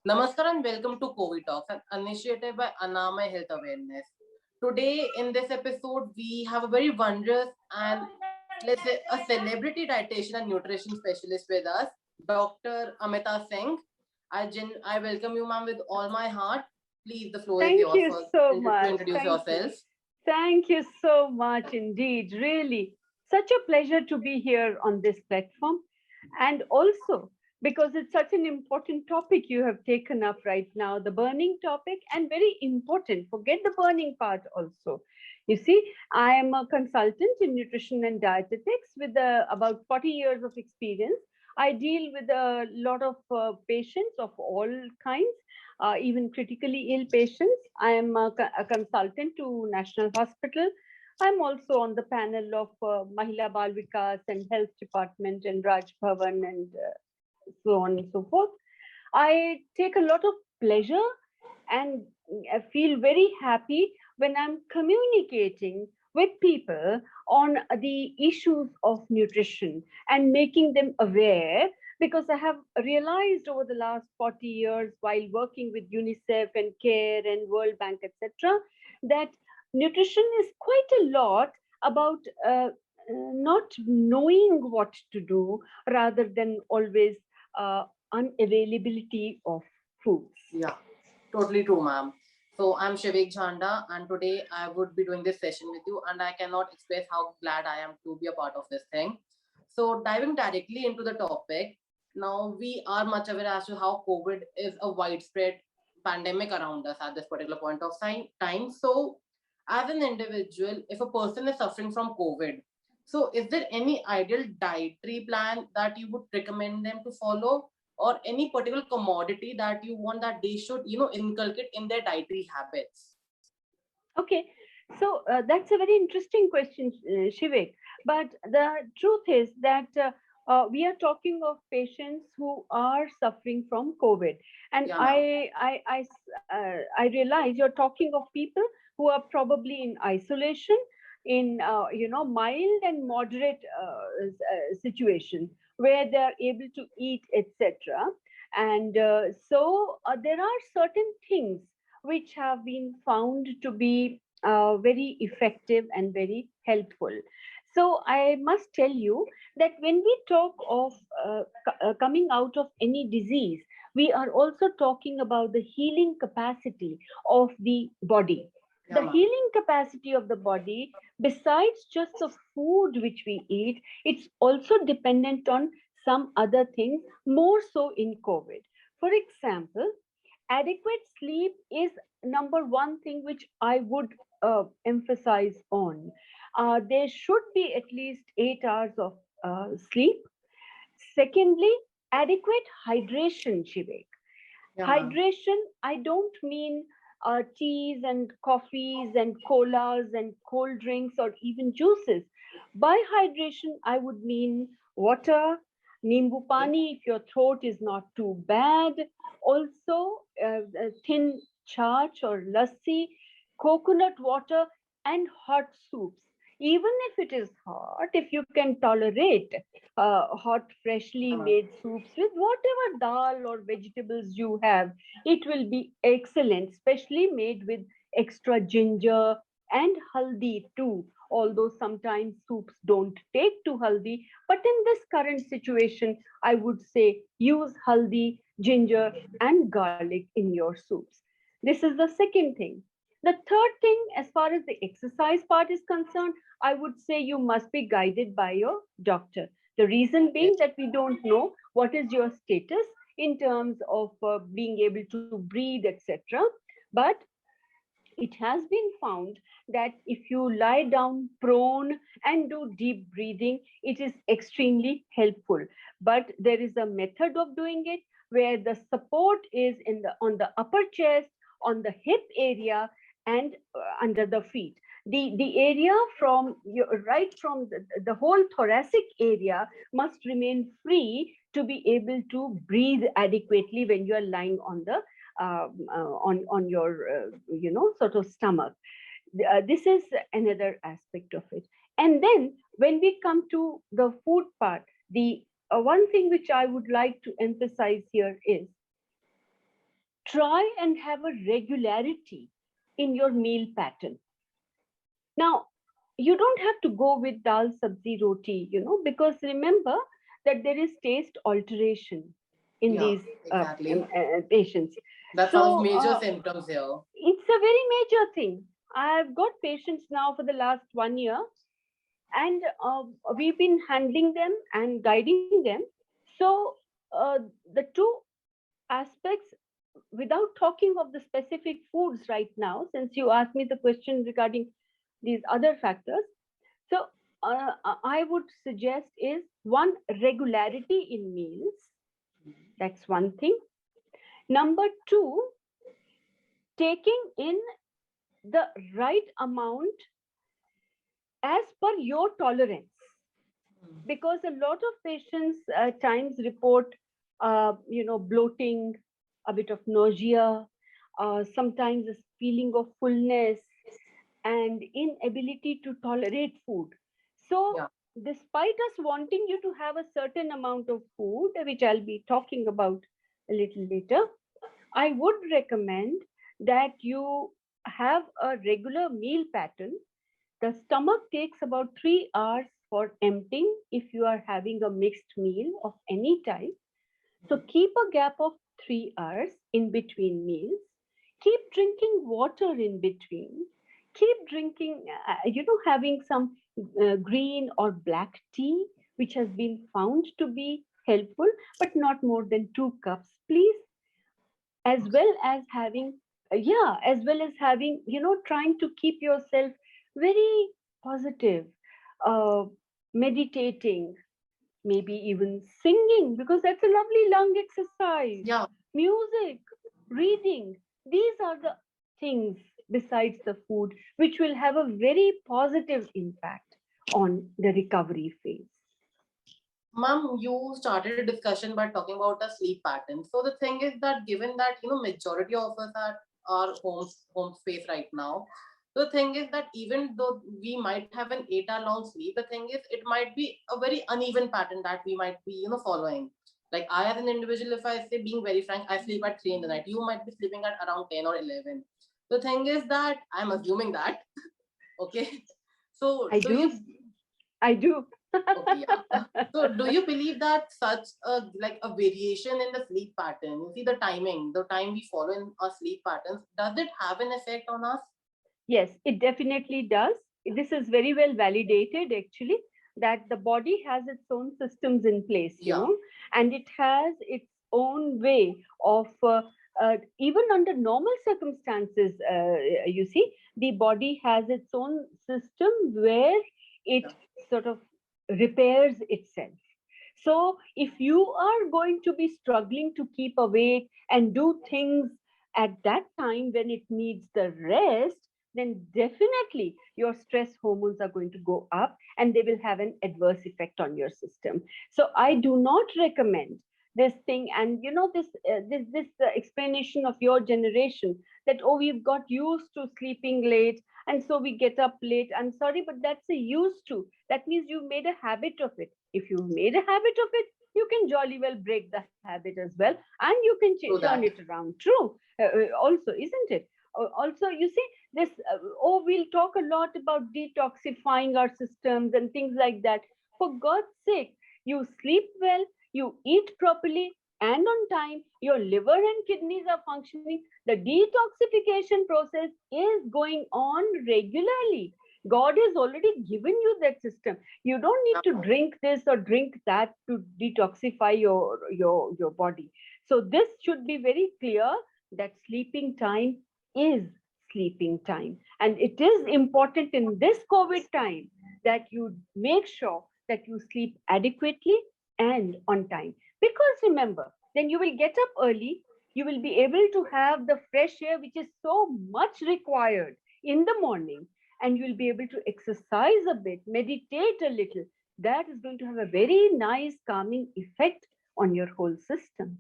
Namaskar and welcome to COVID Talks, an initiative by Anamay Health Awareness. Today, in this episode, we have a very wondrous and let's say a celebrity dietitian and nutrition specialist with us, Dr. Amita Singh. I welcome you, ma'am, with all my heart. Please, the floor is Thank yours you for so to much. introduce Thank yourself. you. Thank you so much indeed. Really, such a pleasure to be here on this platform. And also, because it's such an important topic you have taken up right now, the burning topic, and very important. Forget the burning part also. You see, I am a consultant in nutrition and dietetics with about 40 years of experience. I deal with a lot of patients of all kinds, even critically ill patients. I am a consultant to National Hospital. I'm also on the panel of Mahila Bal Vikas and Health Department and Raj Bhavan and so on and so forth. I take a lot of pleasure and I feel very happy when I'm communicating with people on the issues of nutrition and making them aware, because I have realized over the last 40 years while working with UNICEF and CARE and World Bank, etc., that nutrition is quite a lot about not knowing what to do rather than always uh, unavailability of foods. Yeah, totally true, ma'am. So I'm Shivik Jhanda, and today I would be doing this session with you, and I cannot express how glad I am to be a part of this thing. So diving directly into the topic, now we are much aware as to how COVID is a widespread pandemic around us at this particular point of time. So, as an individual, if a person is suffering from COVID, so is there any ideal dietary plan that you would recommend them to follow? Or any particular commodity that you want that they should inculcate in their dietary habits? Okay, so that's a very interesting question, Shivik. But the truth is that we are talking of patients who are suffering from COVID, and Yeah, ma'am. I realize you're talking of people who are probably in isolation, in mild and moderate situation where they are able to eat, etc. And so there are certain things which have been found to be very effective and very helpful. So I must tell you that when we talk of coming out of any disease, we are also talking about the healing capacity of the body. Yeah, The ma'am. healing capacity of the body, besides just the food which we eat, it's also dependent on some other things, more so in COVID. For example, adequate sleep is number one thing which I would emphasize on. There should be at least 8 hours of sleep. Secondly, adequate hydration, Shivek. Yeah, ma'am. Hydration, I don't mean teas and coffees and colas and cold drinks or even juices. By hydration, I would mean water, nimbu Okay. pani if your throat is not too bad. Also, thin charch or lassi, coconut water, and hot soups. Even if it is hot, if you can tolerate hot, freshly Yeah, ma'am. made soups with whatever dal or vegetables you have, it will be excellent, especially made with extra ginger and haldi too. Although sometimes soups don't take to haldi, but in this current situation, I would say use haldi, ginger, and garlic in your soups. This is the second thing. The third thing, as far as the exercise part is concerned, I would say you must be guided by your doctor. The reason Yes. being that we don't know what is your status in terms of being able to breathe, etc. But it has been found that if you lie down prone and do deep breathing, it is extremely helpful. But there is a method of doing it where the support is in the on the upper chest, on the hip area, and under the feet. The area from your, right from the whole thoracic area must remain free to be able to breathe adequately when you are lying on the on your sort of stomach. This is another aspect of it. And then when we come to the food part, the one thing which I would like to emphasize here is try and have a regularity in your meal pattern. Now, you don't have to go with dal sabzi roti, because remember that there is taste alteration in Yeah, these exactly. patients. That's one of So major symptoms here. it's a very major thing. I've got patients now for the last 1 year, and we've been handling them and guiding them. So the two aspects, without talking of the specific foods right now, since you asked me the question regarding these other factors, so I would suggest is one, regularity in meals. That's one thing. Number two, taking in the right amount as per your tolerance, because a lot of patients at times report bloating, a bit of nausea, sometimes a feeling of fullness and inability to tolerate food. So Yeah. despite us wanting you to have a certain amount of food, which I'll be talking about a little later, I would recommend that you have a regular meal pattern. The stomach takes about 3 hours for emptying if you are having a mixed meal of any type. So keep a gap of 3 hours in between meals. Keep drinking water in between. Keep drinking, having some green or black tea, which has been found to be helpful, but not more than 2 cups, please. As well as having, trying to keep yourself very positive, uh, meditating, maybe even singing, because that's a lovely lung exercise, Yeah. music, reading. These are the things besides the food which will have a very positive impact on the recovery phase. Ma'am, you started a discussion by talking about the sleep pattern. So the thing is that given that majority of us are home space right now, the thing is that even though we might have an 8 hour long sleep, the thing is it might be a very uneven pattern that we might be following. Like I as an individual, if I say being very frank, I sleep at 3 in the night. You might be sleeping at around 10 or 11. The thing is that I'm assuming that okay. So I do you do. I do. Okay, yeah. So, do you believe that such a like a variation in the sleep pattern, you see the timing, the time we follow in our sleep patterns, does it have an effect on us? Yes, it definitely does. This is very well validated, actually, that the body has its own systems in place, Yeah. and it has its own way of, even under normal circumstances, you see, the body has its own system where it Yeah. sort of repairs itself. So, if you are going to be struggling to keep awake and do things at that time when it needs the rest, then definitely your stress hormones are going to go up and they will have an adverse effect on your system. So I do not recommend this thing, and this explanation of your generation, that oh, we've got used to sleeping late and so we get up late. I'm sorry, but that's a used to. That means you made a habit of it. If you've made a habit of it, you can jolly well break the habit as well, and you can True turn that. it around. True, also, isn't it? Also, you see, this, we'll talk a lot about detoxifying our systems and things like that. For God's sake, you sleep well, you eat properly and on time, your liver and kidneys are functioning, the detoxification process is going on regularly. God has already given you that system. You don't need to Yeah. drink this or drink that to detoxify your body. So this should be very clear, that sleeping time is sleeping time. And it is important in this COVID time that you make sure that you sleep adequately and on time. Because remember, then you will get up early, you will be able to have the fresh air, which is so much required in the morning, and you will be able to exercise a bit, meditate a little. That is going to have a very nice calming effect on your whole system.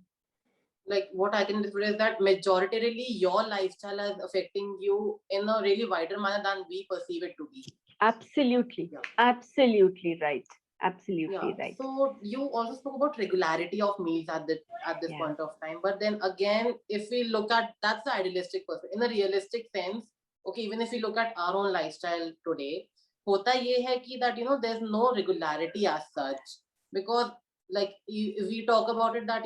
Like what I can display is that majoritarily your lifestyle is affecting you in a really wider manner than we perceive it to be. Absolutely, Yeah. absolutely right. Absolutely right. So you also spoke about regularity of meals at this Yeah. point of time. But then again, if we look at, that's the idealistic person. In a realistic sense, okay, even if we look at our own lifestyle today, hota ye hai ki that there's no regularity as such, because like we talk about it that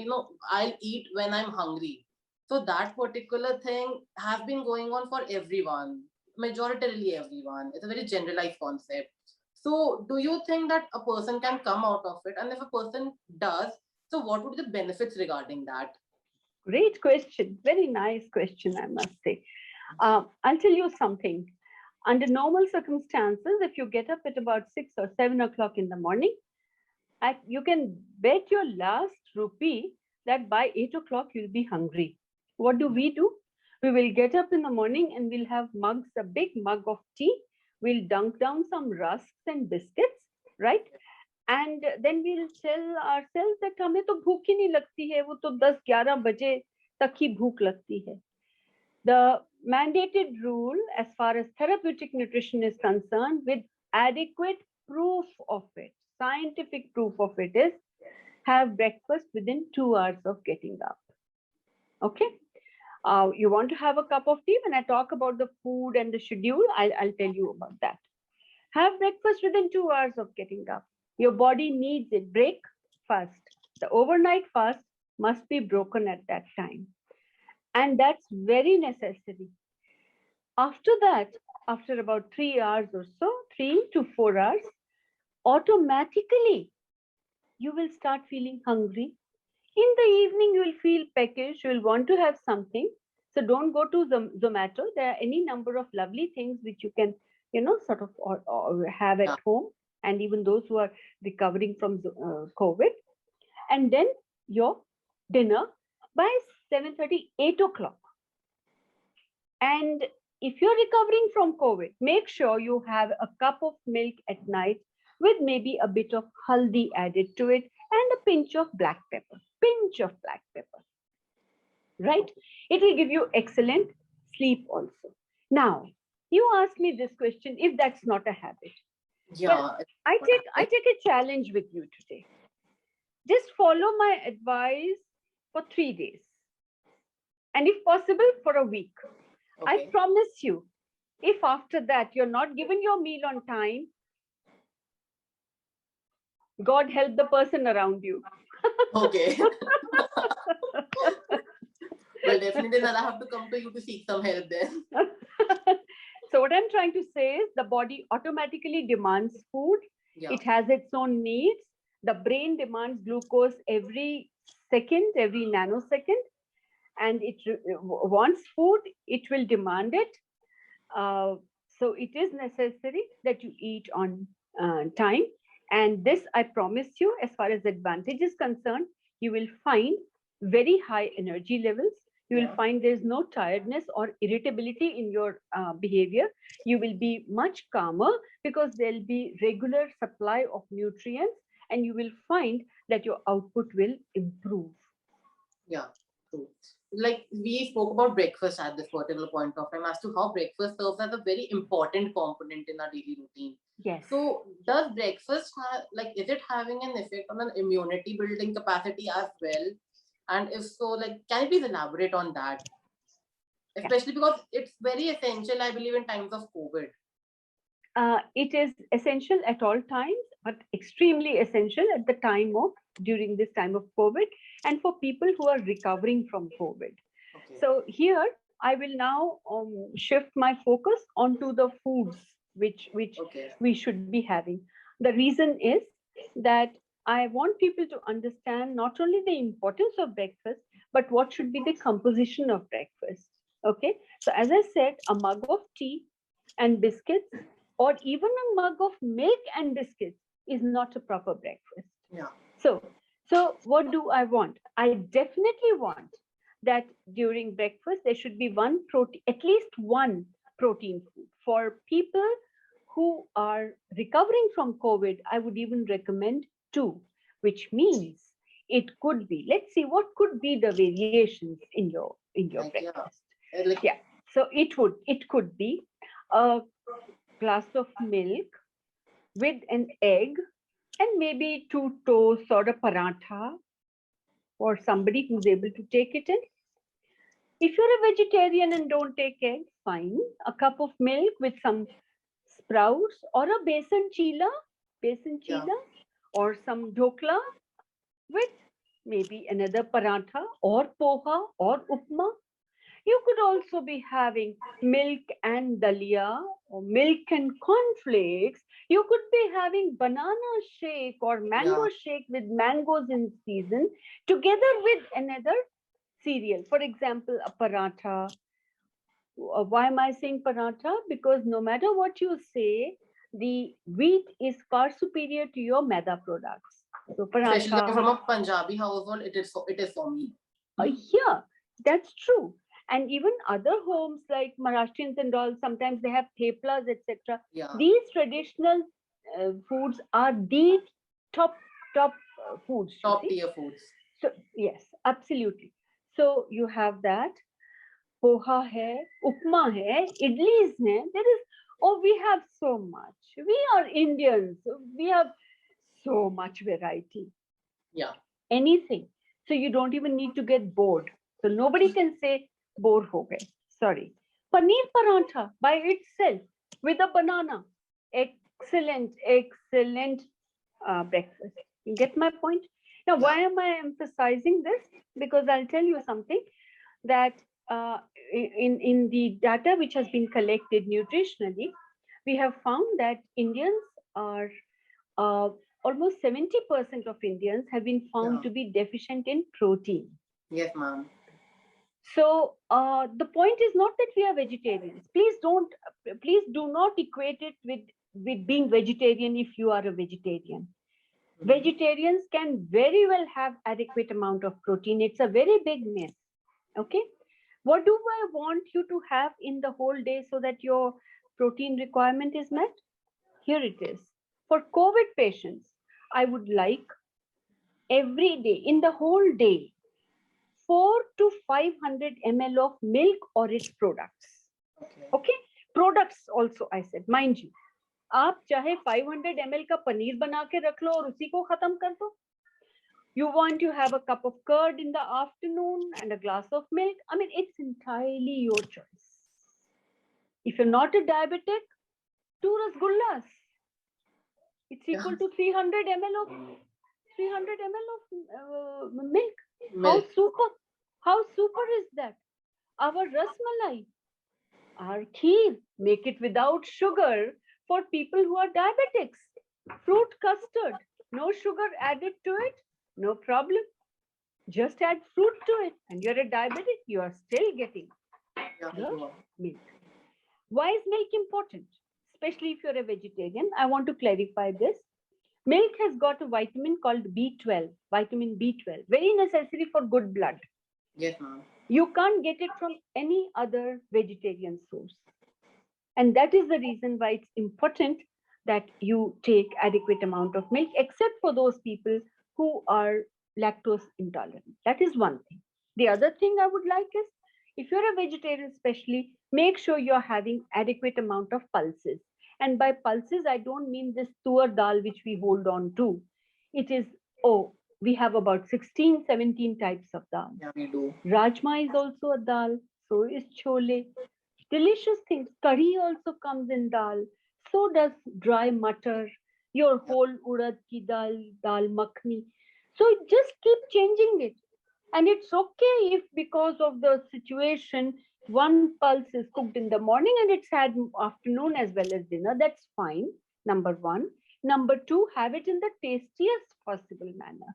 I'll eat when I'm hungry. So that particular thing has been going on for everyone, majoritarily everyone. It's a very generalized concept. So, do you think that a person can come out of it? And if a person does, so what would be the benefits regarding that? Great question. Very nice question, I must say. I'll tell you something. Under normal circumstances, if you get up at about 6 or 7 o'clock in the morning, you can bet your last rupee that by 8 o'clock you'll be hungry. What do? We will get up in the morning and we'll have mugs, a big mug of tea. We'll dunk down some rusks and biscuits, right? And then we'll tell ourselves that हमें तो भूख ही नहीं लगती है, वो तो 10-11 बजे तक ही भूख लगती है. The mandated rule as far as therapeutic nutrition is concerned, with adequate proof of it, scientific proof of it, is have breakfast within 2 hours of getting up. Okay. You want to have a cup of tea? When I talk about the food and the schedule, I'll tell you about that. Have breakfast within 2 hours of getting up. Your body needs it. Break fast. The overnight fast must be broken at that time. And that's very necessary. After that, after about 3 hours or so, 3 to 4 hours, automatically you will start feeling hungry. In the evening, you will feel peckish, you will want to have something. So don't go to Zomato. There are any number of lovely things which you can, sort of or have at home, and even those who are recovering from COVID. And then your dinner by 7:30, 8 o'clock. And if you're recovering from COVID, make sure you have a cup of milk at night with maybe a bit of haldi added to it and a pinch of black pepper. Pinch of black pepper. Right? It will give you excellent sleep also. Now, you asked me this question, if that's not a habit. Yeah. Well, I take a challenge with you today. Just follow my advice for 3 days. And if possible, for a week. Okay. I promise you, if after that you're not given your meal on time, God help the person around you. Okay. Well, definitely then I'll have to come to you to seek some help then. So what I'm trying to say is the body automatically demands food. Yeah. It has its own needs. The brain demands glucose every second, every nanosecond. And it wants food, it will demand it. So it is necessary that you eat on time. And this, I promise you, as far as advantage is concerned, you will find very high energy levels. You will find there's no tiredness or irritability in your behavior. You will be much calmer because there'll be regular supply of nutrients, and you will find that your output will improve. Yeah, true. Like we spoke about breakfast at this particular point of time as to how breakfast serves as a very important component in our daily routine. Yes. So does breakfast is it having an effect on an immunity building capacity as well? And if so, like, can you please elaborate on that? Especially because it's very essential, I believe, in times of COVID. It is essential at all times, but extremely essential at the time of, during this time of COVID, and for people who are recovering from COVID. Okay. So here I will now shift my focus onto the foods which we should be having. The reason is that I want people to understand not only the importance of breakfast, but what should be the composition of breakfast. Okay. So as I said, a mug of tea and biscuits, or even a mug of milk and biscuits, is not a proper breakfast. Yeah. So what do I want? I definitely want that during breakfast there should be at least one protein food. For people who are recovering from COVID, I would even recommend 2, which means it could be, let's see, what could be the variations in your breakfast. Yeah. So it could be a glass of milk with an egg and maybe 2 toasts or a paratha for somebody who's able to take it in. If you're a vegetarian and don't take eggs, fine. A cup of milk with some sprouts or a besan Yeah. chila, or some dhokla with maybe another paratha or poha or upma. You could also be having milk and dalia or milk and cornflakes. You could be having banana shake or Yeah. mango shake with mangoes in season together with another cereal. For example, a paratha. Why am I saying paratha? Because no matter what you say, the wheat is far superior to your maida products. So Especially paratha, coming from a Punjabi household, it is for me. yeah, that's true. And even other homes like Maharashtrians and all, sometimes they have theplas, etc. Yeah. These traditional foods are the top top foods, you Top see. tier foods. So yes, absolutely. So you have that. Poha hai, upma hai, idlis hai. There is, oh, we have so much. We are Indians. We have so much variety. Yeah. Anything. So you don't even need to get bored. So nobody can say bore ho gaye. Sorry. Paneer parantha by itself with a banana. Excellent, excellent breakfast. You get my point? Now, why Yeah. am I emphasizing this? Because I'll tell you something that uh, in the data which has been collected nutritionally, we have found that Indians are uh, almost 70% of Indians have been found Yeah. to be deficient in protein. Yes, ma'am. So the point is not that we are vegetarians. Please do not equate it with being vegetarian if you are a vegetarian. Mhm. Vegetarians can very well have adequate amount of protein. It's a very big myth. Okay. What do I want you to have in the whole day so that your protein requirement is met? Here it is. For COVID patients, I would like every day, in the whole day, 4 to 500 ml of milk or its products. Okay. Okay? Products also, I said, mind you. आप चाहे 500 ml का पनीर बना के रख लो और उसी को खत्म कर दो. You want to have a cup of curd in the afternoon and a glass of milk. I mean, it's entirely your choice. If you're not a diabetic, 2 rasgullas. It's Yeah. equal to 300 ml of 300 ml of milk. How Milk. super! How super is that? Our rasmalai, our kheer, make it without sugar for people who are diabetics. Fruit custard, no sugar added to it, no problem. Just add fruit to it, and you're a diabetic, you are still getting Yeah, the you are. milk. Why is milk important? Especially if you're a vegetarian, I want to clarify this. Milk has got a vitamin called B12, vitamin B12, very necessary for good blood. Yes, ma'am. You can't get it from any other vegetarian source. And that is the reason why it's important that you take adequate amount of milk, except for those people who are lactose intolerant. That is one thing. The other thing I would like is, if you're a vegetarian especially, make sure you're having adequate amount of pulses. And by pulses, I don't mean this tur dal which we hold on to. It is, oh, we have about 16, 17 types of dal. Yeah, we do. Rajma is also a dal, so is chole. Delicious things. Curry also comes in dal. So does dry mutter, your Yeah. whole urad ki dal, dal makhni. So just keep changing it. And it's okay if because of the situation, one pulse is cooked in the morning and it's had afternoon as well as dinner. That's fine. Number one. Number two, have it in the tastiest possible manner.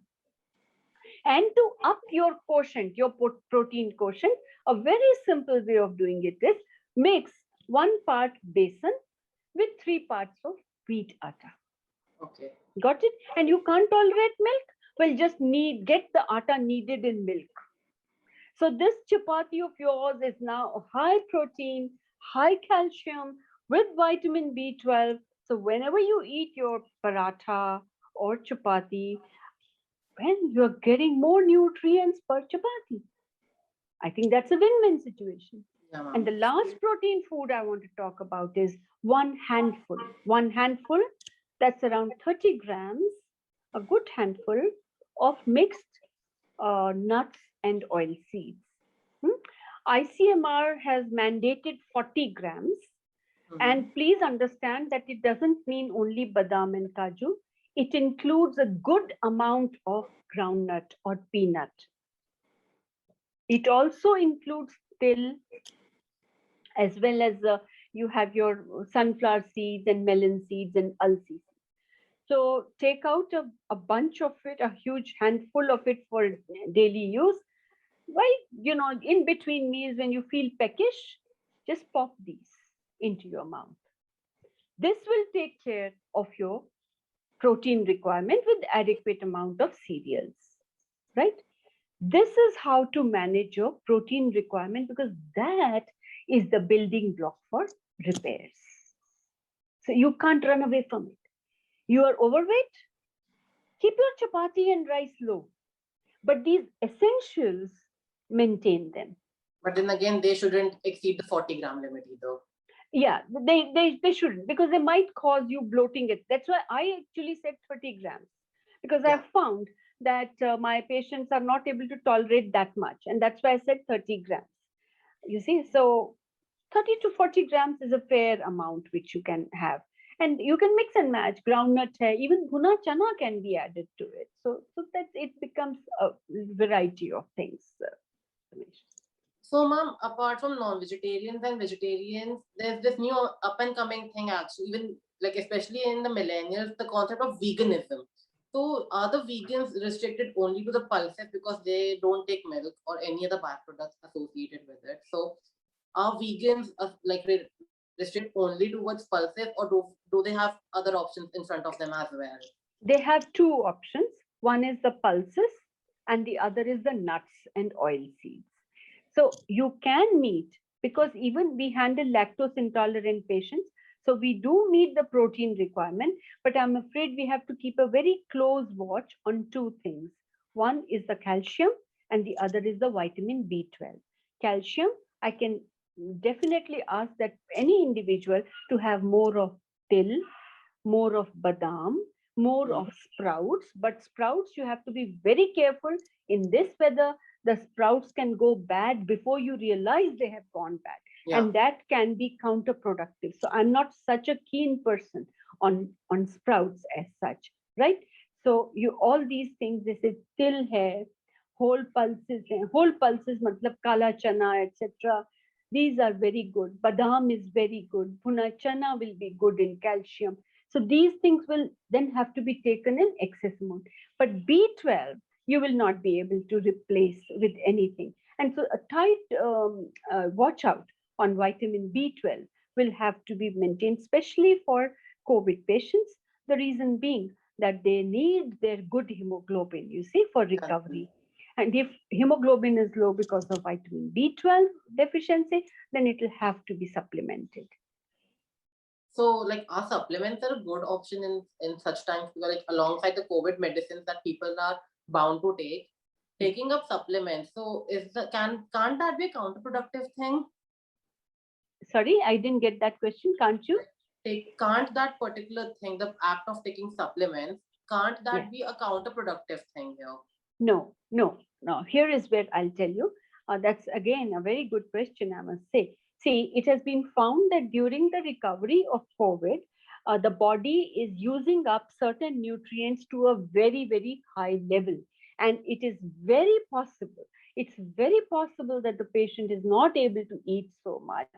And to up your quotient, your protein quotient, a very simple way of doing it is mix 1 part besan with 3 parts of wheat atta. Okay. Got it? And you can't tolerate milk? Well, just get the atta kneaded in milk. So this chapati of yours is now high protein, high calcium with vitamin B12. So whenever you eat your paratha or chapati, well, you're getting more nutrients per chapati. I think that's a win-win situation. Yeah, And ma'am. the last protein food I want to talk about is one handful. One handful, that's around 30 grams. a good handful of mixed nuts and oil seeds. Hmm? ICMR has mandated 40 grams. And please understand that it doesn't mean only badam and kaju. It includes a good amount of groundnut or peanut. It also includes till, as well as you have your sunflower seeds and melon seeds and alsi. So take out a bunch of it, a huge handful of it for daily use. Why, in between meals when you feel peckish, just pop these into your mouth. This will take care of your protein requirement with adequate amount of cereals, right? This is how to manage your protein requirement, because that is the building block for repairs. So you can't run away from it. You are overweight, keep your chapati and rice low, but these essentials, maintain them. But then again, they shouldn't exceed the 40-gram limit either. Yeah, they shouldn't, because they might cause you bloating. That's why I actually said 30 grams, because Yeah. I've found that my patients are not able to tolerate that much, and that's why I said 30 grams. You see, so 30 to 40 grams is a fair amount which you can have, and you can mix and match groundnut hai, even bhuna chana can be added to it. So that it becomes a variety of things. Ramesh. So, ma'am, apart from non-vegetarians and vegetarians, there's this new up and coming thing actually, even like especially in the millennials, the concept of veganism. So, are the vegans restricted only to the pulses because they don't take milk or any other byproducts associated with it? So, are vegans restricted only towards pulses, or do they have other options in front of them as well? They have two options. One is the pulses, and the other is the nuts and oil seeds. So you can meet, because even we handle lactose intolerant patients. So we do meet the protein requirement, but I'm afraid we have to keep a very close watch on two things. One is the calcium, and the other is the vitamin B12. Calcium, I can definitely ask that any individual to have more of till, more of badam, more of sprouts. But sprouts, you have to be very careful. In this weather, the sprouts can go bad before you realize they have gone bad. Yeah. And that can be counterproductive. So I'm not such a keen person on sprouts as such, right? So you all these things, this is till hai, whole pulses, matlab kala chana, etc. These are very good. Badam is very good. Bhuna chana will be good in calcium. So these things will then have to be taken in excess amount. But B12, you will not be able to replace with anything. And so a tight watch out on vitamin B12 will have to be maintained, especially for COVID patients. The reason being that they need their good hemoglobin, you see, for recovery. And if hemoglobin is low because of vitamin B12 deficiency, then it will have to be supplemented. So, like, are supplements are a good option in such times, because like alongside the COVID medicines that people are bound to take, taking up supplements. So, can't that be a counterproductive thing? Sorry, I didn't get that question. Can't you? Can't that particular thing, the act of taking supplements, can't that Yeah. be a counterproductive thing here? No, no, no. Here is where I'll tell you. That's again a very good question, I must say. See, it has been found that during the recovery of COVID, the body is using up certain nutrients to a very, very high level. And it is very possible, it's very possible that the patient is not able to eat so much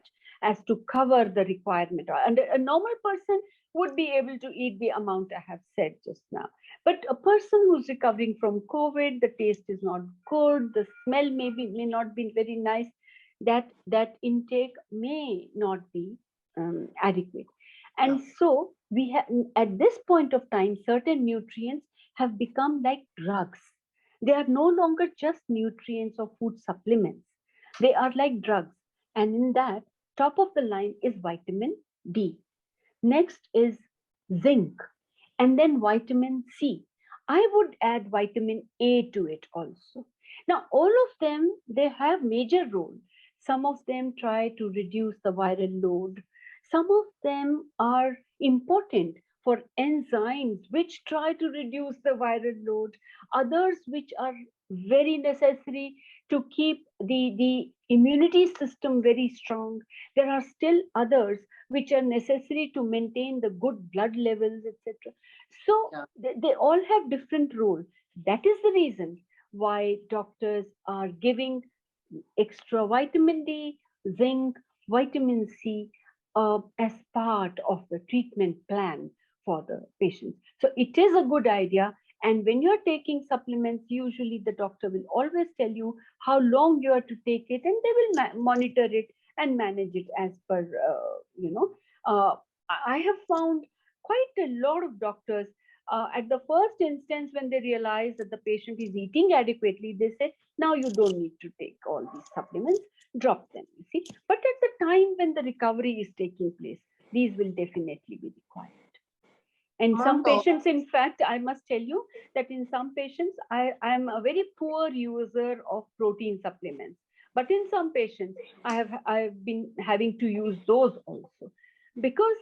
as to cover the requirement. And a normal person would be able to eat the amount I have said just now. But a person who's recovering from COVID, the taste is not good, the smell may not be very nice. That intake may not be adequate, and so we have at this point of time certain nutrients have become like drugs. They are no longer just nutrients or food supplements. They are like drugs, and in that, top of the line is vitamin D. Next is zinc, and then vitamin C. I would add vitamin A to it also. Now, all of them, they have major role. Some of them try to reduce the viral load. Some of them are important for enzymes which try to reduce the viral load, others which are very necessary to keep the immunity system very strong. There are still others which are necessary to maintain the good blood levels, etc. So Yeah. they all have different roles. That is the reason why doctors are giving extra vitamin D, zinc, vitamin C as part of the treatment plan for the patients. So it is a good idea. And when you're taking supplements, usually the doctor will always tell you how long you are to take it, and they will monitor it and manage it as per, I have found quite a lot of doctors at the first instance when they realize that the patient is eating adequately, they say, now you don't need to take all these supplements, drop them, you see. But at the time when the recovery is taking place, these will definitely be required. And some So, patients, in fact, I must tell you that in some patients, I am a very poor user of protein supplements. But in some patients, I've been having to use those also because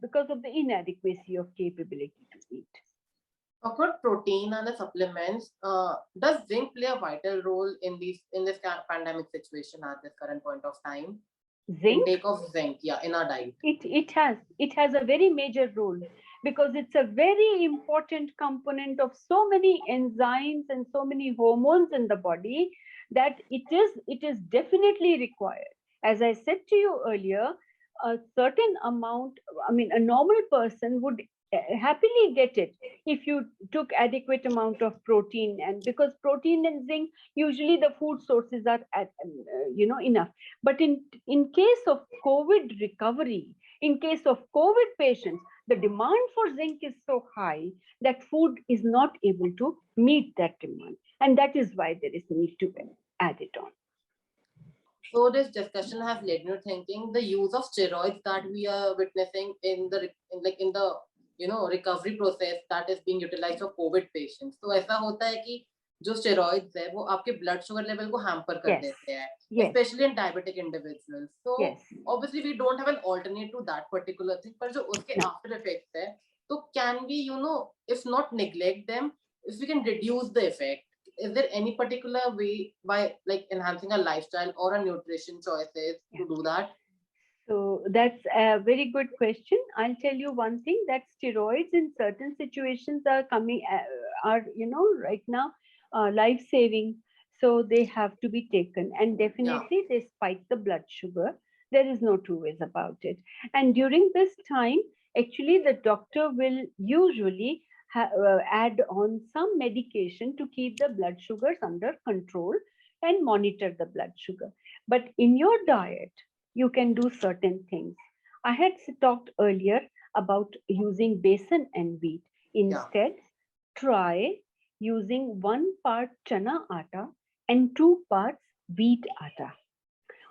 because of the inadequacy of capability to eat. about protein and the supplements, does zinc play a vital role in this pandemic situation at this current point of time? Zinc, Intake of zinc, yeah, in our diet. it has a very major role because it's a very important component of so many enzymes and so many hormones in the body that it is definitely required. As I said to you earlier, a certain amount, I mean, a normal person would happily get it if you took adequate amount of protein, and because protein and zinc, usually the food sources are enough. But in case of COVID recovery, in case of COVID patients, the demand for zinc is so high that food is not able to meet that demand. And that is why there is need to add it on. So this discussion has led me to thinking the use of steroids that we are witnessing in the recovery process that is being utilized for COVID patients. तो ऐसा होता है कि जो steroids है वो आपके blood sugar level को hamper कर Yes. देते हैं, Yes. especially in diabetic individuals. So Yes. obviously we don't have an alternate to that particular thing. पर जो उसके No. after effects है, तो can we if not neglect them, if we can reduce the effect? Is there any particular way by like enhancing a lifestyle or a nutrition choices to do that? So that's a very good question. I'll tell you one thing, that steroids in certain situations are coming, right now, life saving. So they have to be taken, and definitely they spike the blood sugar. There is no two ways about it. And during this time, actually, the doctor will usually add on some medication to keep the blood sugars under control and monitor the blood sugar. But in your diet, you can do certain things. I had talked earlier about using besan and wheat. Instead, try using 1 part chana atta and 2 parts wheat atta.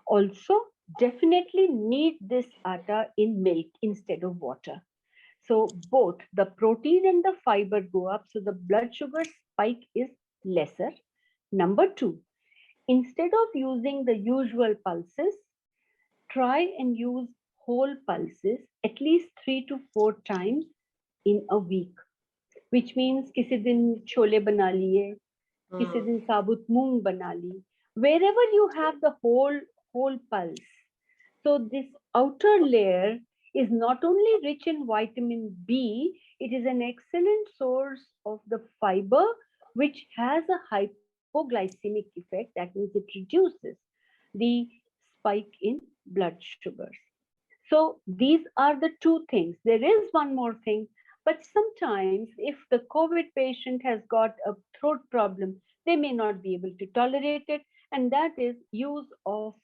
Also, definitely knead this atta in milk instead of water. So both the protein and the fiber go up, so the blood sugar spike is lesser. Number 2, instead of using the usual pulses, try and use whole pulses at least 3 to 4 times in a week, which means किसी दिन छोले बना लिए, किसी दिन साबुत मूंग बना ली, wherever you have the whole pulse. So this outer layer is not only rich in vitamin B, it is an excellent source of the fiber, which has a hypoglycemic effect. That means it reduces the spike in blood sugars. So these are the two things. There is one more thing, but sometimes if the COVID patient has got a throat problem, they may not be able to tolerate it, and that is use of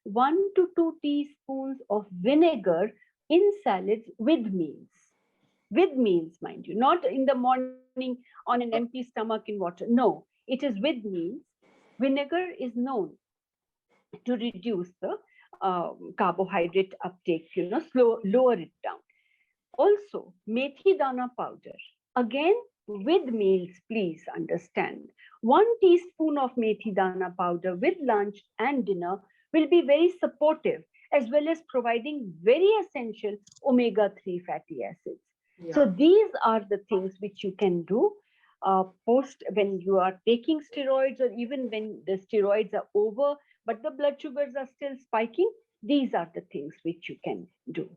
1 to 2 teaspoons of vinegar in salads with meals. With meals, mind you, not in the morning on an empty stomach in water. No, it is with meals. Vinegar is known to reduce the carbohydrate uptake, lower it down. Also, methi dana powder. Again, with meals, please understand. 1 teaspoon of methi dana powder with lunch and dinner will be very supportive, as well as providing very essential omega-3 fatty acids. So Yeah. these are the things which you can do post when you are taking steroids, or even when the steroids are over, but the blood sugars are still spiking. These are the things which you can do.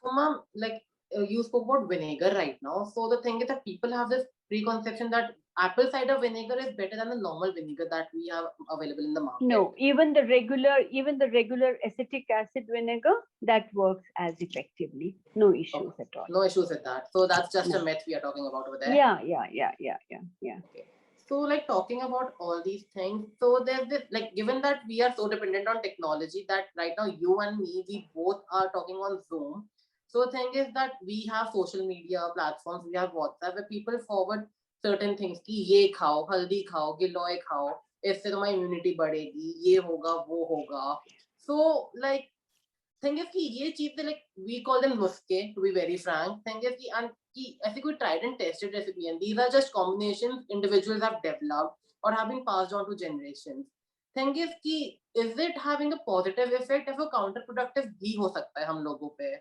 So, ma'am, like you spoke about vinegar right now. So the thing is that people have this preconception that apple cider vinegar is better than the normal vinegar that we have available in the market. No, even the regular acetic acid vinegar that works as effectively. No issues Okay. at all. No issues with that. So that's just a No. myth we are talking about over there. Yeah. Okay. So, like talking about all these things, so there's this like given that we are so dependent on technology that right now you and me, we both are talking on Zoom. So the thing is that we have social media platforms, we have WhatsApp where people forward certain things कि ये खाओ, हल्दी खाओ, गिलोय खाओ, इससे तुम्हारी immunity बढ़ेगी, ये होगा, वो होगा. So like thing is कि ये चीजें like we call them नुस्खे to be very frank. Thing is कि ऐसी कोई tried and tested recipe and these are just combinations individuals have developed or have been passed on to generations. Thing is कि is it having a positive effect if a counterproductive भी हो सकता है हम लोगों पे?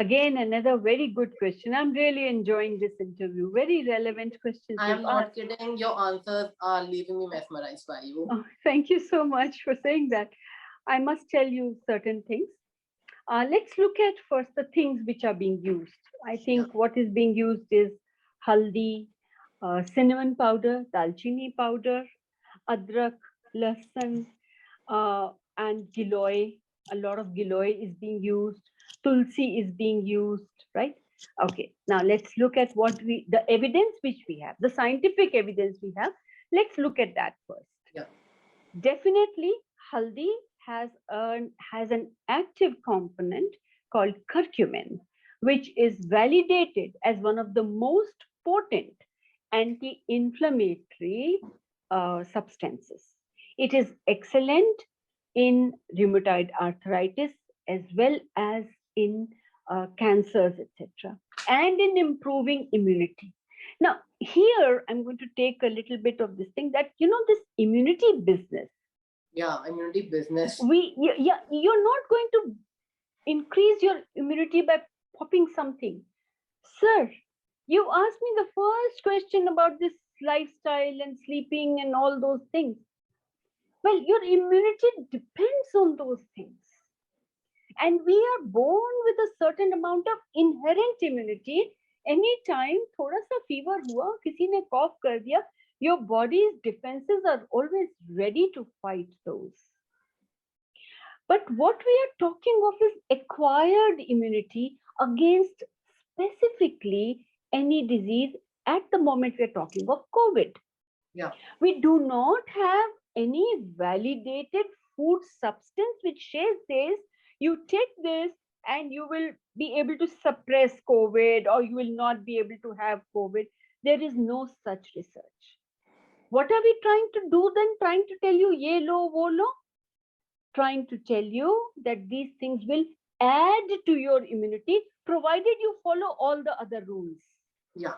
Again, another very good question. I'm really enjoying this interview. Very relevant questions I am you've not asked. kidding. Your answers are leaving me mesmerized by you. Oh, thank you so much for saying that. I must tell you certain things. Let's look at first the things which are being used. I Yeah. think what is being used is haldi, cinnamon powder, dalchini powder, adrak, lasan, and giloy. A lot of giloy is being used. Tulsi is being used, right? Okay, now let's look at the evidence which we have, the scientific evidence we have. Let's look at that first. Yeah. Definitely, haldi has an active component called curcumin, which is validated as one of the most potent anti-inflammatory substances. It is excellent in rheumatoid arthritis as well as in cancers, etc., and in improving immunity. Now, here I'm going to take a little bit of this thing that, this immunity business. Yeah, immunity business. You're not going to increase your immunity by popping something. Sir, you asked me the first question about this lifestyle and sleeping and all those things. Well, your immunity depends on those things. And we are born with a certain amount of inherent immunity. Anytime thoda sa fever hua, kisi ne cough kar diya, your body's defenses are always ready to fight those. But what we are talking of is acquired immunity against specifically any disease. At the moment, we are talking of COVID. Yeah. We do not have any validated food substance which says you take this and you will be able to suppress COVID or you will not be able to have COVID. There is no such research. What are we trying to do then? Trying to tell you ye lo, wo lo? Trying to tell you that these things will add to your immunity provided you follow all the other rules. Yeah.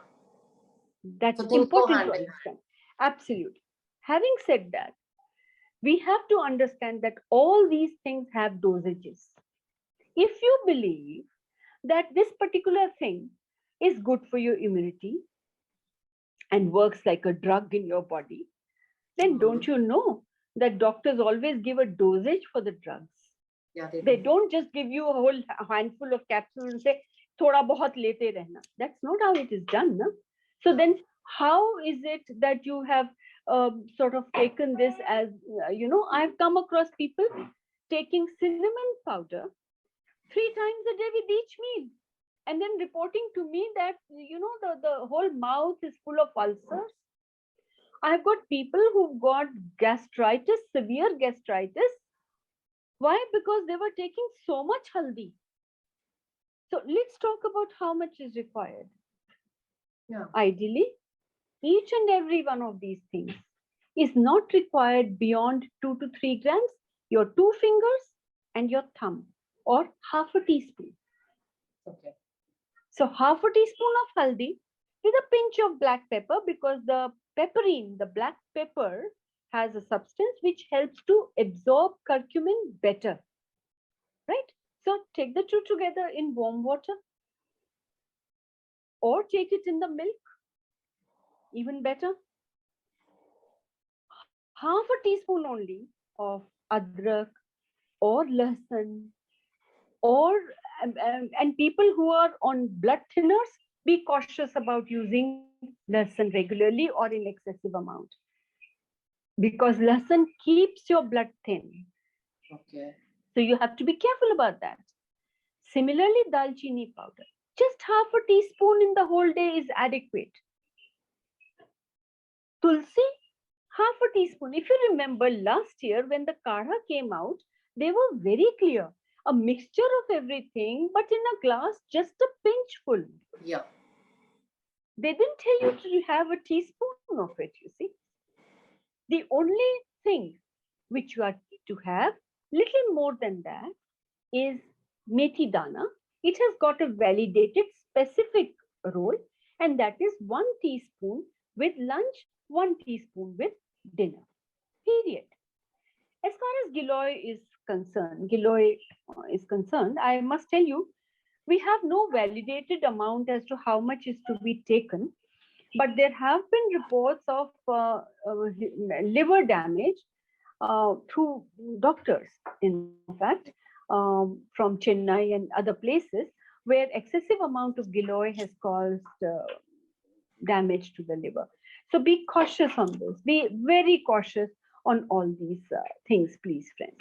That's So things go important hand to in hand. understand. Absolutely. Having said that, we have to understand that all these things have dosages. If you believe that this particular thing is good for your immunity and works like a drug in your body, then don't you know that doctors always give a dosage for the drugs? Yeah, They don't just give you a whole handful of capsules and say, thoda bahut lete rehna. That's not how it is done. No? So then how is it that you have sort of taken this as, I've come across people taking cinnamon powder 3 times a day with each meal and then reporting to me that, the whole mouth is full of ulcers. I've got people who've got gastritis, severe gastritis. Why? Because they were taking so much haldi. So let's talk about how much is required. Yeah. Ideally, each and every one of these things is not required beyond 2 to 3 grams, your 2 fingers and your thumb, or half a teaspoon. Okay. So half a teaspoon of haldi with a pinch of black pepper, because the pepperine, the black pepper, has a substance which helps to absorb curcumin better. Right? So take the two together in warm water, or take it in the milk, even better. Half a teaspoon only of adrak or lasan, or and people who are on blood thinners, be cautious about using lasan regularly or in excessive amount, because lasan keeps your blood thin. Okay. So you have to be careful about that. Similarly, dalchini powder, just half a teaspoon in the whole day is adequate. Tulsi, half a teaspoon. If you remember last year when the kadha came out, they were very clear. A mixture of everything, but in a glass, just a pinch full. Yeah. They didn't tell you to have a teaspoon of it, you see. The only thing which you are to have, little more than that, is methi dana. It has got a validated specific role, and that is 1 teaspoon with lunch, 1 teaspoon with dinner. Period. As far as Giloy is concerned, I must tell you, we have no validated amount as to how much is to be taken, but there have been reports of liver damage through doctors, in fact, from Chennai and other places, where excessive amount of giloy has caused damage to the liver. So be cautious on this. Be very cautious on all these things, please, friends.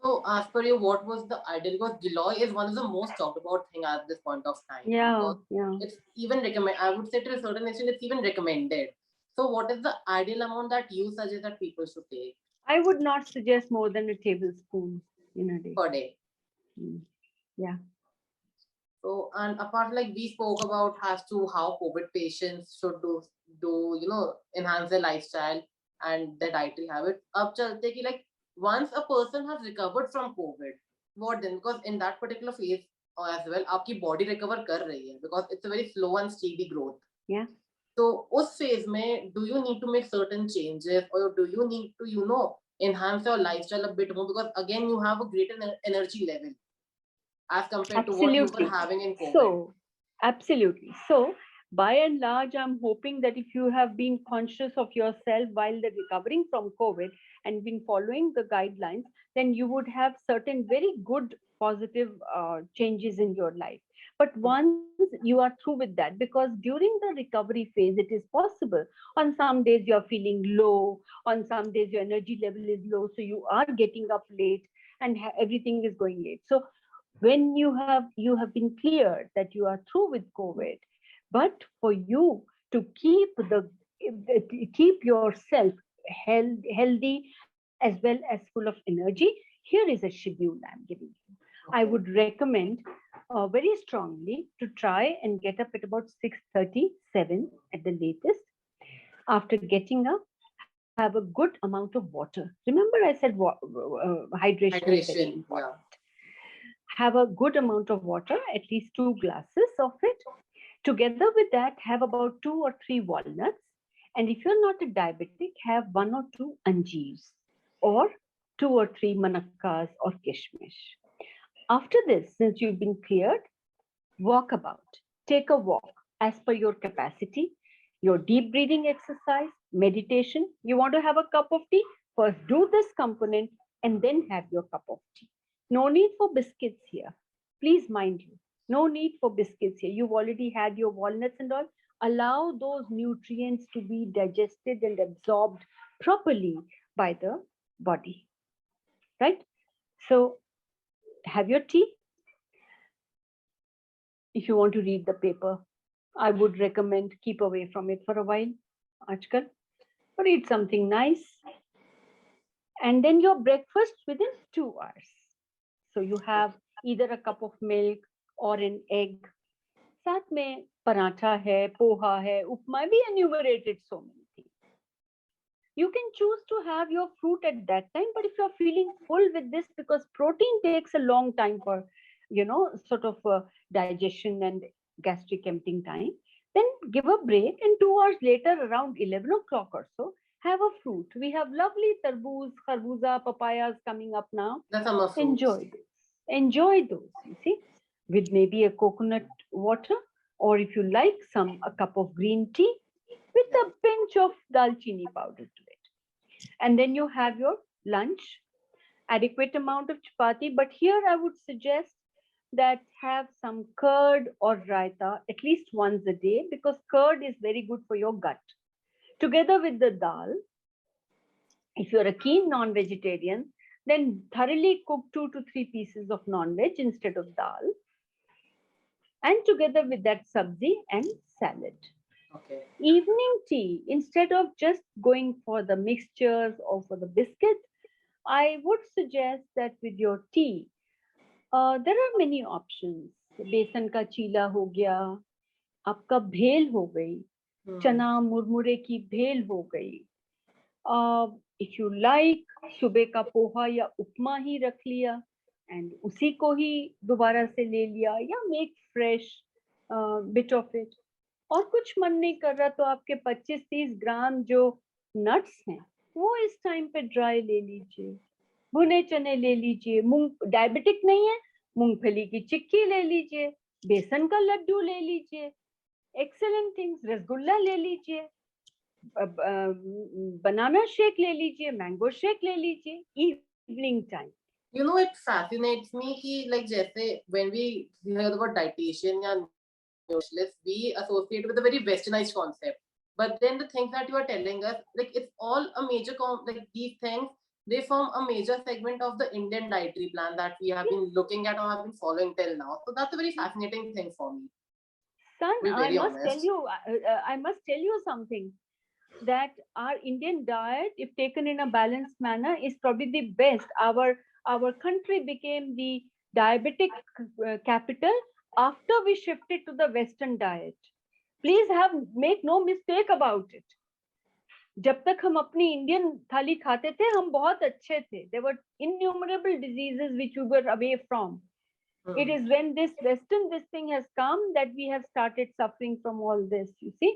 So, as per you, what was the ideal? Because Giloy is one of the most talked about thing at this point of time. Yeah, Because yeah. it's even recommend. I would say to a certain extent, it's even recommended. So, what is the ideal amount that you suggest that people should take I would not suggest more than a tablespoon in a day. per day? Mm. Yeah. So, and apart, like we spoke about as to how COVID patients should do enhance their lifestyle and their dietary habits. Ab chalte ki like once a person has recovered from COVID, what then? Because in that particular phase as well, आपकी body recover कर रही है because it's a very slow and steady growth. Yeah. So उस phase में do you need to make certain changes or do you need to enhance your lifestyle a bit more because again you have a greater energy level as compared to what you were Absolutely. having in COVID. So, absolutely. So, by and large, I'm hoping that if you have been conscious of yourself while the recovering from COVID and been following the guidelines, then you would have certain very good positive changes in your life. But once you are through with that, because during the recovery phase, it is possible. On some days you are feeling low, on some days your energy level is low, so you are getting up late and everything is going late. So when you have been cleared that you are through with COVID, but for you to keep yourself healthy as well as full of energy, here is a schedule I'm giving you. I Okay. would recommend very strongly to try and get up at about 6:37 at the latest. After getting up, have a good amount of water. Remember, I said hydration is very Hydration, important. yeah. Have a good amount of water, at least 2 glasses of it. Together with that, have about 2 or 3 walnuts. And if you're not a diabetic, have 1 or 2 anjeers or 2 or 3 manakkas or kishmish. After this, since you've been cleared, walk about. Take a walk as per your capacity, your deep breathing exercise, meditation. You want to have a cup of tea? First do this component and then have your cup of tea. No need for biscuits here. Please mind you, no need for biscuits here. You've already had your walnuts and all. Allow those nutrients to be digested and absorbed properly by the body. Right? So have your tea. If you want to read the paper, I would recommend keep away from it for a while. Aajkal, read something nice. And then your breakfast within 2 hours. So you have either a cup of milk or an egg. साथ में paratha hai, poha hai, upma. We enumerated so many things. You can choose to have your fruit at that time, but if you're feeling full with this, because protein takes a long time for, sort of digestion and gastric emptying time, then give a break and 2 hours later, around 11 o'clock or so, have a fruit. We have lovely tarboos, kharbuza, papayas coming up now. The summer fruits. Enjoy this. Enjoy those, you see, with maybe a coconut water or if you like a cup of green tea with a pinch of dalchini powder to it. And then you have your lunch, adequate amount of chapati. But here I would suggest that have some curd or raita at least once a day, because curd is very good for your gut. Together with the dal, if you're a keen non-vegetarian, then thoroughly cook 2 to 3 pieces of non-veg instead of dal, and together with that sabzi and salad. Okay. Evening tea, instead of just going for the mixtures or for the biscuits, I would suggest that with your tea, there are many options. बेसन का चीला हो गया, आपका भेल हो गई, चना मुरमुरे की भेल हो गई. If you like, सुबह का पोहा या उपमा ही रख लिया and उसी को ही दोबारा से ले लिया, या make fresh bit of it. और कुछ मन नहीं कर रहा तो आपके 25-30 ग्राम जो नट्स हैं वो इस टाइम पे ड्राई ले लीजिए, भुने चने ले लीजिए, मूंग डायबिटिक नहीं है मूंगफली की चिक्की ले लीजिए, बेसन का लड्डू ले लीजिए, एक्सेलेंट थिंग्स, रसगुल्ला ले लीजिए, बनाना शेक ले लीजिए, मैंगो शेक ले लीजिए, evening time. You know, it fascinates me कि like जैसे when we hear the word dietitian या nutritionist, we associate with a very westernized concept. But then the things that you are telling us, like it's all a major like these things, they form a major segment of the Indian dietary plan that we have been looking at or have been following till now. So that's a very fascinating thing for me. Son, I must tell you something, that our Indian diet, if taken in a balanced manner, is probably the best. Our country became the diabetic capital after we shifted to the Western diet. Please make no mistake about it. जब तक हम अपनी Indian थाली खाते थे हम बहुत अच्छे थे. There were innumerable diseases which we were away from. It is when this thing has come that we have started suffering from all this, you see.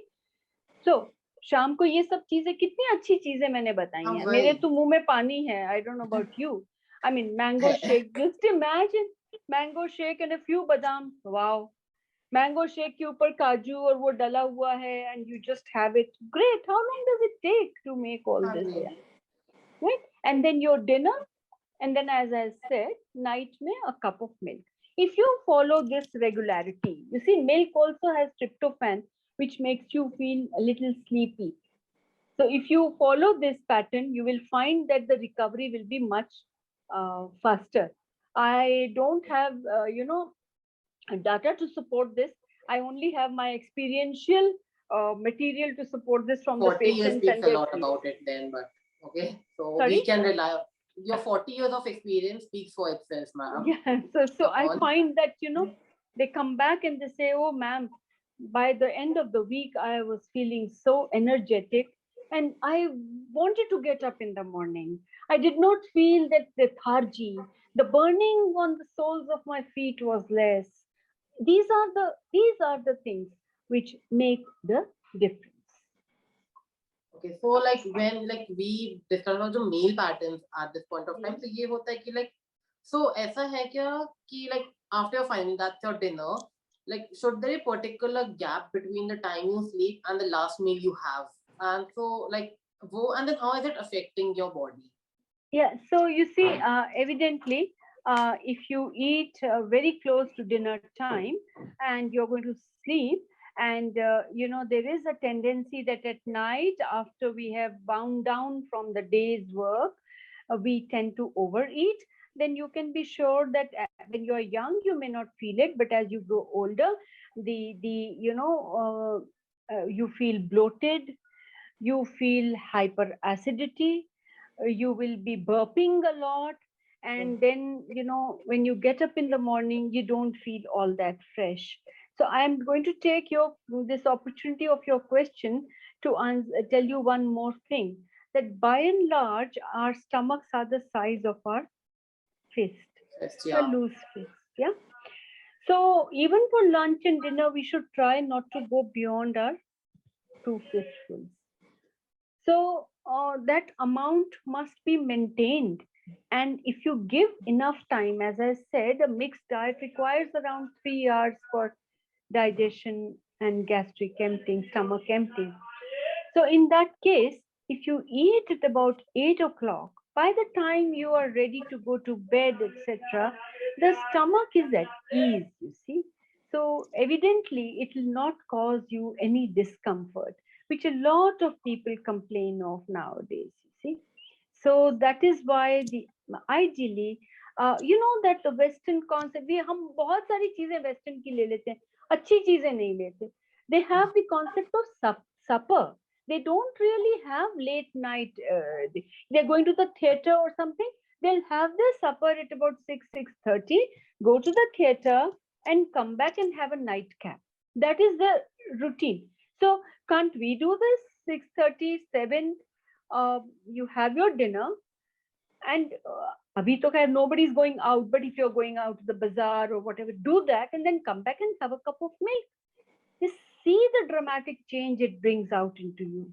So शाम को ये सब चीजें, कितनी अच्छी चीजें मैंने बताई हैं, मेरे तो मुंह में पानी है. I don't know about you. I mean, mango shake, just imagine mango shake and a few badam. Wow. Mango shake के ऊपर काजू और वो डला हुआ है and you just have it. Great. How long does it take to make all this? Right? And then your dinner, and then as I said, night में a cup of milk. If you follow this regularity, you see, milk also has tryptophan, which makes you feel a little sleepy. So if you follow this pattern, you will find that the recovery will be much faster. I don't have, data to support this. I only have my experiential material to support this from the patients. 40 years speaks a lot about it then, but okay. So we can rely on your 40 years of experience speaks for itself, ma'am. Yeah, so I find that, they come back and they say, oh, ma'am, by the end of the week, I was feeling so energetic and I wanted to get up in the morning. I did not feel that lethargy. The burning on the soles of my feet was less. These are the things which make the difference. Okay, so like when we discuss about the meal patterns at this point of time, so ये होता है कि so ऐसा है क्या कि after finding that's your dinner, should there be a particular gap between the time you sleep and the last meal you have, and so and then how is it affecting your body? Yeah, so you see, evidently, if you eat very close to dinner time and you're going to sleep, and there is a tendency that at night after we have wound down from the day's work, we tend to overeat. Then you can be sure that when you are young you may not feel it, but as you grow older, you feel bloated, you feel hyperacidity, you will be burping a lot, and then when you get up in the morning you don't feel all that fresh. So I am going to take this opportunity of your question to tell you one more thing, that by and large our stomachs are the size of our fist, a loose fist. Yeah. So even for lunch and dinner we should try not to go beyond our 2 fistfuls. So that amount must be maintained. And if you give enough time, as I said, a mixed diet requires around 3 hours for digestion and gastric emptying, stomach emptying. So in that case, if you eat at about 8 o'clock, by the time you are ready to go to bed, etc., the stomach is at ease, you see. So evidently, it will not cause you any discomfort, which a lot of people complain of nowadays, you see. So that is why the ideally, you know that the Western concept, we हम बहुत सारी चीजें Western की ले लेते हैं, अच्छी चीजें नहीं लेते. They have the concept of supper. They don't really have late night. They're going to the theater or something. They'll have their supper at about 6:30. Go to the theater and come back and have a nightcap. That is the routine. So can't we do this? 6:30, 7. You have your dinner, and abhi to khair nobody's going out. But if you're going out to the bazaar or whatever, do that and then come back and have a cup of milk. Just see the dramatic change it brings out into you.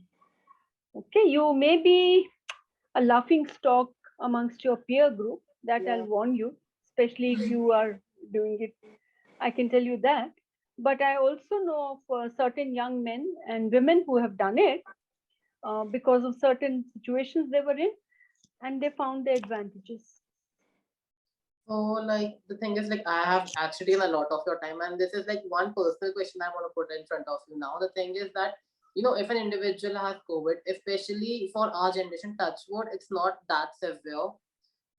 Okay, you may be a laughing stock amongst your peer group. That Yeah. I'll warn you, especially if you are doing it. I can tell you that. But I also know of certain young men and women who have done it because of certain situations they were in, and they found the advantages. So, like, the thing is, like, I have actually taken a lot of your time, and this is like one personal question I want to put in front of you now. The thing is that, you know, if an individual has COVID, especially for our generation, touch wood, it's not that severe,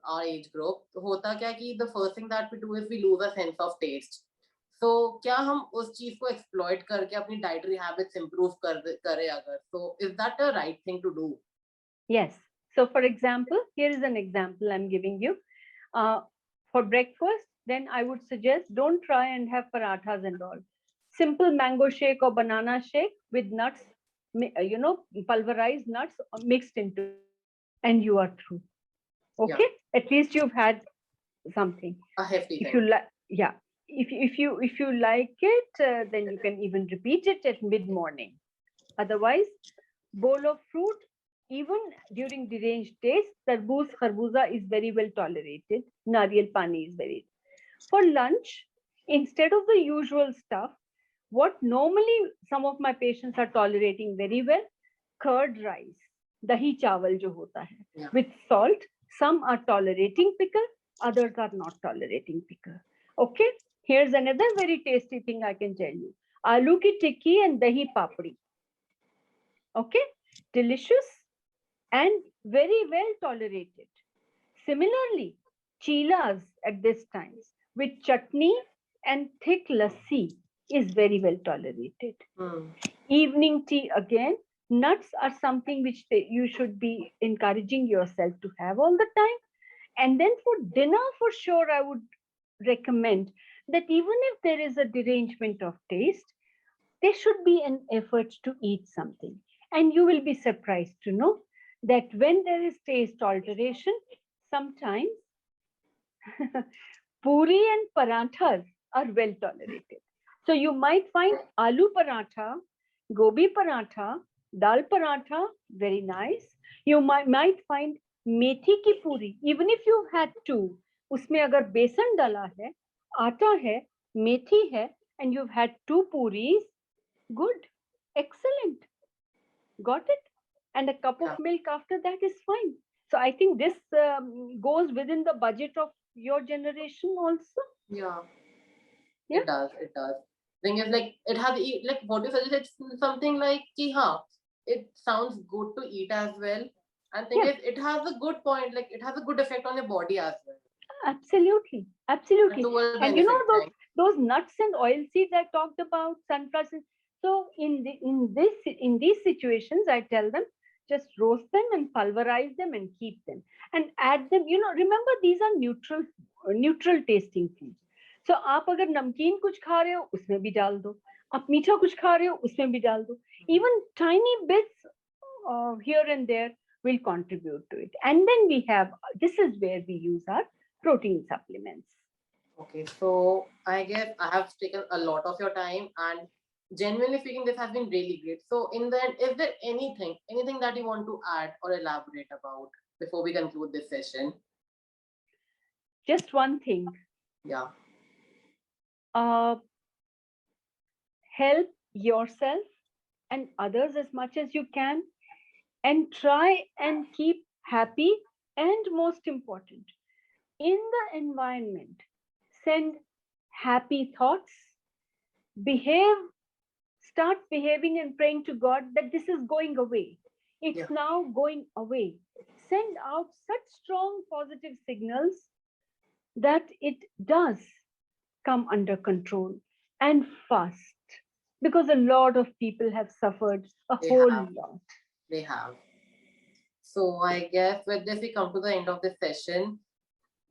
our age group. तो होता क्या कि the first thing that we do is we lose a sense of taste. So क्या हम उस चीज को exploit करके अपनी dietary habits improve करें अगर, so is that a right thing to do? Yes. So, for example, here is an example I'm giving you. For breakfast, then I would suggest don't try and have parathas and all. Simple mango shake or banana shake with nuts, you know, pulverized nuts mixed into, and you are through. Okay, at least you've had something. A hefty If thing. you like, yeah. If you like it, then you can even repeat it at mid morning. Otherwise, bowl of fruit, even during deranged days, tarboos, kharbuza is very well tolerated. Nariyal pani is very. For lunch, instead of the usual stuff, what normally some of my patients are tolerating very well, curd rice, dahi chawal jo hota hai, Yeah. with salt. Some are tolerating pickle, others are not tolerating pickle. Okay, here's another very tasty thing I can tell you. Aloo ki tikki and dahi papdi. Okay, delicious and very well tolerated. Similarly, chilas at this time with chutney and thick lassi is very well tolerated. Evening tea again, nuts are something which you should be encouraging yourself to have all the time. And then for dinner, for sure, I would recommend that even if there is a derangement of taste, there should be an effort to eat something. And you will be surprised to know that when there is taste alteration, sometimes puri and parathas are well tolerated. So you might find aloo paratha, gobi paratha, dal paratha, very nice. You might find methi ki puri, even if you've had two, उसमें अगर बेसन डाला है, आटा है, मेथी है, and you've had two puris, good, excellent, got it? And a cup of milk after that is fine. So I think this goes within the budget of your generation also. Yeah. Yeah. It does. It does. Thing is, like, it has like what you suggest. It's something like ki ha, it sounds good to eat as well. And thing Yeah. is, it has a good point. Like, it has a good effect on your body as well. Absolutely, absolutely. It's a well And you know benefit those nuts and oil seeds I talked about, sunflowers. So in these situations, I tell them just roast them and pulverize them and keep them and add them. You know, remember these are neutral tasting foods. So आप अगर नमकीन कुछ खा रहे हो उसमें भी डाल दो, आप मीठा कुछ खा रहे हो उसमें भी डाल दो. Even tiny bits here and there will contribute to it. And then we have, this is where we use our protein supplements. Okay, so I guess I have taken a lot of your time, and genuinely speaking, this has been really great. So in the end, is there anything that you want to add or elaborate about before we conclude this session? Just one thing. Yeah. help yourself and others as much as you can, and try and keep happy, and most important, in the environment, send happy thoughts, behave, start behaving and praying to God that this is going away. It's Yeah. now going away. Send out such strong positive signals that it does come under control, and fast, because a lot of people have suffered a They whole have. lot. They have. So I guess with this, we come to the end of this session.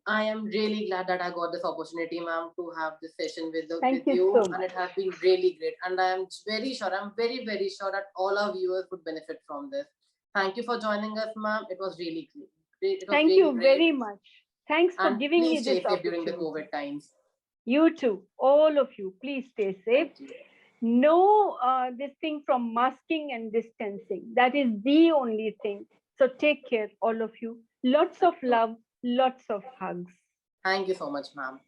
I am really glad that I got this opportunity, ma'am, to have this session with Thank you you, so and much. it has been really great. And I am very sure, I'm very, very sure that all our viewers would benefit from this. Thank you for joining us, ma'am. It was really great. It was Thank really you great. very much. Thanks for And giving me please stay this safe during the opportunity. COVID times. You too, all of you, please stay safe. Thank you. No, this thing from masking and distancing. That is the only thing. So take care, all of you. Lots of love, lots of hugs. Thank you so much, ma'am.